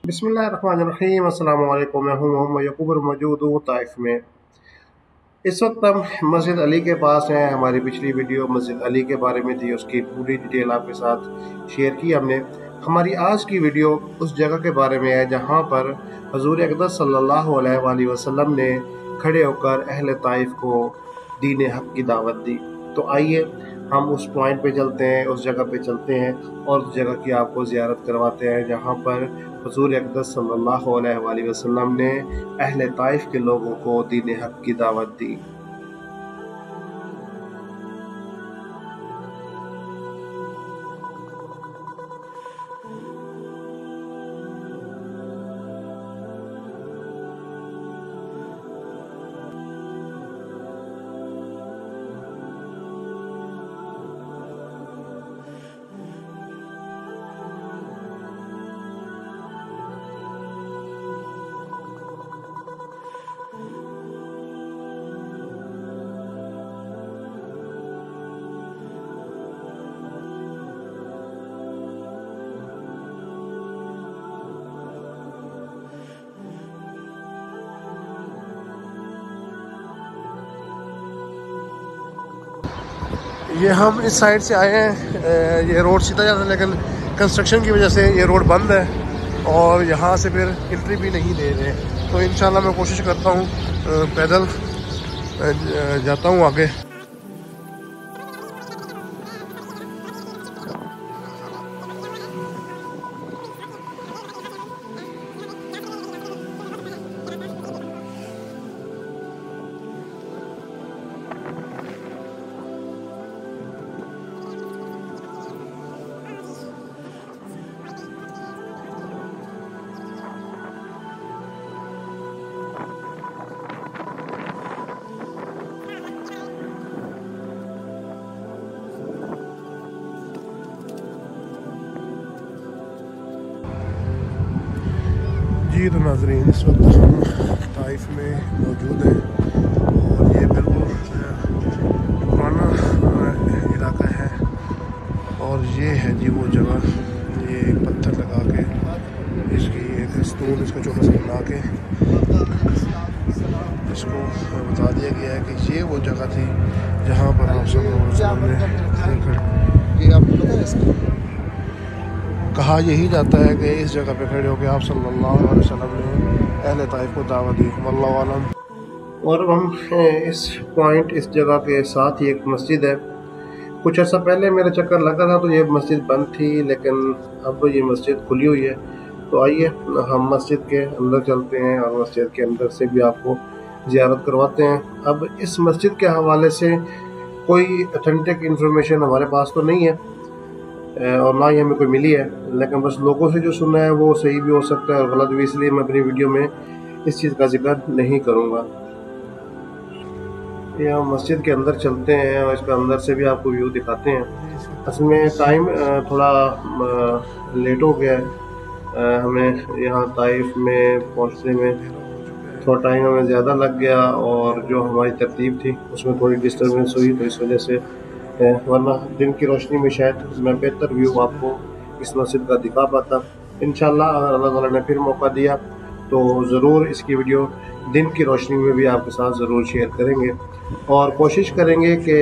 बिस्मिल्लाहिर्रहमानिर्रहीम। अस्सलाम वालेकुम। मैं हूँ मोहम्मद यकूब और मौजूद हूँ ताइफ में। इस वक्त हम मस्जिद अली के पास हैं। हमारी पिछली वीडियो मस्जिद अली के बारे में थी, उसकी पूरी डिटेल आपके साथ शेयर की हमने। हमारी आज की वीडियो उस जगह के बारे में है जहाँ पर हजूर अक़दस सल्लल्लाहु अलैहि वसल्लम ने खड़े होकर अहले ताइफ को दीन हक की दावत दी। तो आइए हम उस पॉइंट पे चलते हैं, उस जगह पे चलते हैं और उस जगह की आपको ज़ियारत करवाते हैं जहाँ पर हुज़ूर अक़दस सल्लल्लाहु अलैहि वसल्लम ने अहले ताइफ के लोगों को दीन हक की दावत दी। ये हम इस साइड से आए हैं, ये रोड सीधा जाता है लेकिन कंस्ट्रक्शन की वजह से ये रोड बंद है और यहाँ से फिर एंट्री भी नहीं दे रहे। तो इंशाल्लाह मैं कोशिश करता हूँ पैदल जाता हूँ आगे। जी तो नाज़रीन, इस वक्त हम ताइफ में मौजूद हैं और ये बिल्कुल पुराना इलाका है और ये है जी वो जगह। ये पत्थर लगा के इसकी एक स्टोन इसका छोटा सा बना के इसको बता दिया गया है कि ये वो जगह थी जहाँ पर आप सब ने कहा यही जाता है कि इस जगह पे खड़े होकर आप सल्लल्लाहु अलैहि वसल्लम ने अहले ताइफ को दावत दी। वल्लाहु आलम। और हम इस पॉइंट इस जगह के साथ ही एक मस्जिद है। कुछ अर्सा पहले मेरा चक्कर लगा था तो ये मस्जिद बंद थी, लेकिन अब ये मस्जिद खुली हुई है। तो आइए हम मस्जिद के अंदर चलते हैं और मस्जिद के अंदर से भी आपको ज़ियारत करवाते हैं। अब इस मस्जिद के हवाले से कोई ऑथेंटिक इन्फॉर्मेशन हमारे पास तो नहीं है और ना ही हमें कोई मिली है, लेकिन बस लोगों से जो सुना है वो सही भी हो सकता है और गलत भी, इसलिए मैं अपनी वीडियो में इस चीज़ का जिक्र नहीं करूँगा। ये हम मस्जिद के अंदर चलते हैं और इसका अंदर से भी आपको व्यू दिखाते हैं। असल में टाइम थोड़ा लेट हो गया है, हमें यहाँ ताइफ में पहुँचने में थोड़ा टाइम हमें ज़्यादा लग गया और जो हमारी तरतीब थी उसमें थोड़ी डिस्टर्बेंस हुई, तो इस वजह से वरना दिन की रोशनी में शायद मैं बेहतर व्यू आपको इस मस्जिद का दिखा पाता। इंशाल्लाह अगर अल्लाह ताला ने फिर मौका दिया तो ज़रूर इसकी वीडियो दिन की रोशनी में भी आपके साथ ज़रूर शेयर करेंगे और कोशिश करेंगे कि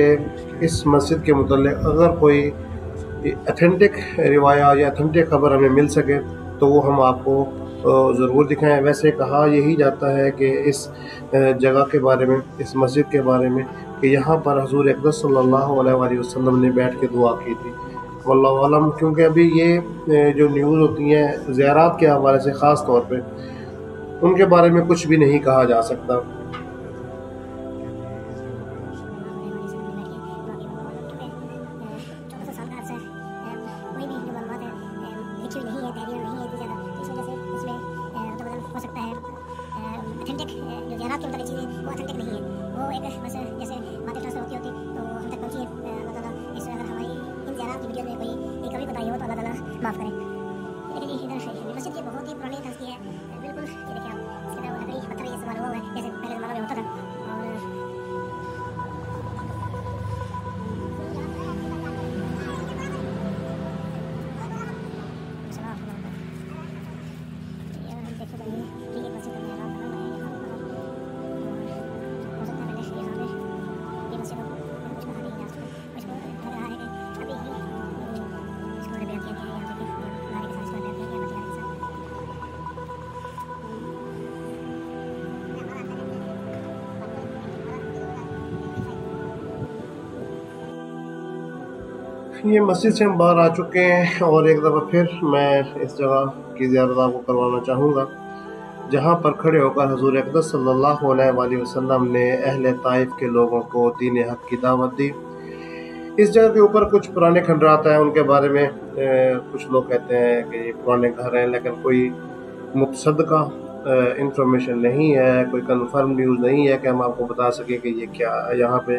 इस मस्जिद के मुतल्लिक़ अगर कोई ऑथेंटिक रिवाया या ऑथेंटिक खबर हमें मिल सके तो वो हम आपको ज़रूर दिखाएं। वैसे कहा यही जाता है कि इस जगह के बारे में, इस मस्जिद के बारे में, कि यहाँ पर हुज़ूर अक़दस सल्लल्लाहु अलैहि वसल्लम ने बैठ के दुआ की थी। वल्लाहु आलम। क्योंकि अभी ये जो न्यूज़ होती हैं ज़ियारत के हवाले से ख़ास तौर पे, उनके बारे में कुछ भी नहीं कहा जा सकता। माफ़ करें। लेकिन इधर मस्जिद की बहुत ही पुरानी तस्वीर है, बिल्कुल ये देखिए आप, इसके अंदर लकड़ी पत्थर ये इस्तेमाल हुआ है जैसे पहले ज़माने में होता था। और ये मस्जिद से हम बाहर आ चुके हैं और एक दफ़ा फिर मैं इस जगह की ज़ियारत आपको करवाना चाहूँगा जहाँ पर खड़े होकर हुज़ूर अक़दस सल्लल्लाहु अलैहि वसल्लम ने अहले ताइफ के लोगों को दीन हक़ की दावत दी। इस जगह के ऊपर कुछ पुराने खंडरात हैं, उनके बारे में कुछ लोग कहते हैं कि ये पुराने घर हैं, लेकिन कोई मुतसद्दका इंफॉर्मेशन नहीं है, कोई कंफर्म न्यूज़ नहीं है कि हम आपको बता सकें कि ये क्या यहाँ पे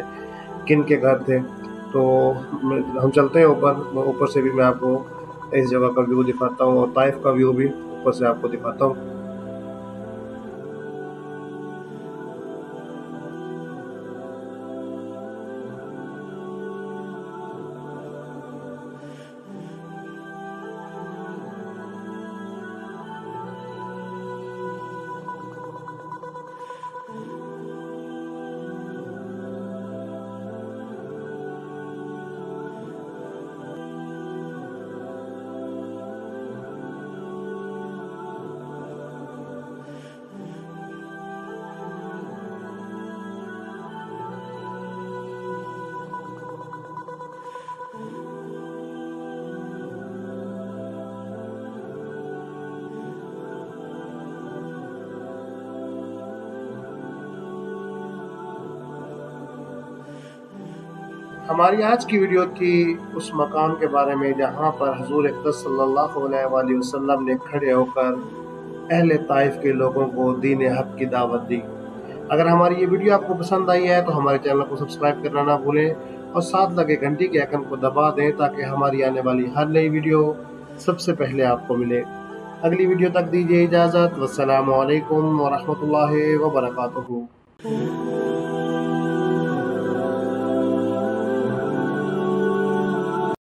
किन के घर थे। तो हम चलते हैं ऊपर से भी मैं आपको इस जगह का व्यू दिखाता हूँ और ताइफ का व्यू भी ऊपर से आपको दिखाता हूँ। हमारी आज की वीडियो थी उस मकाम के बारे में जहाँ पर हुज़ूर अक़दस सल्लल्लाहु अलैहि वसल्लम ने खड़े होकर अहले ताइफ के लोगों को दीन हक़ की दावत दी। अगर हमारी ये वीडियो आपको पसंद आई है तो हमारे चैनल को सब्सक्राइब करना ना भूलें और साथ लगे घंटी के आइकन को दबा दें ताकि हमारी आने वाली हर नई वीडियो सबसे पहले आपको मिले। अगली वीडियो तक दीजिए इजाज़त। वस्सलामु अलैकुम व रहमतुल्लाहि व बरकातुहू।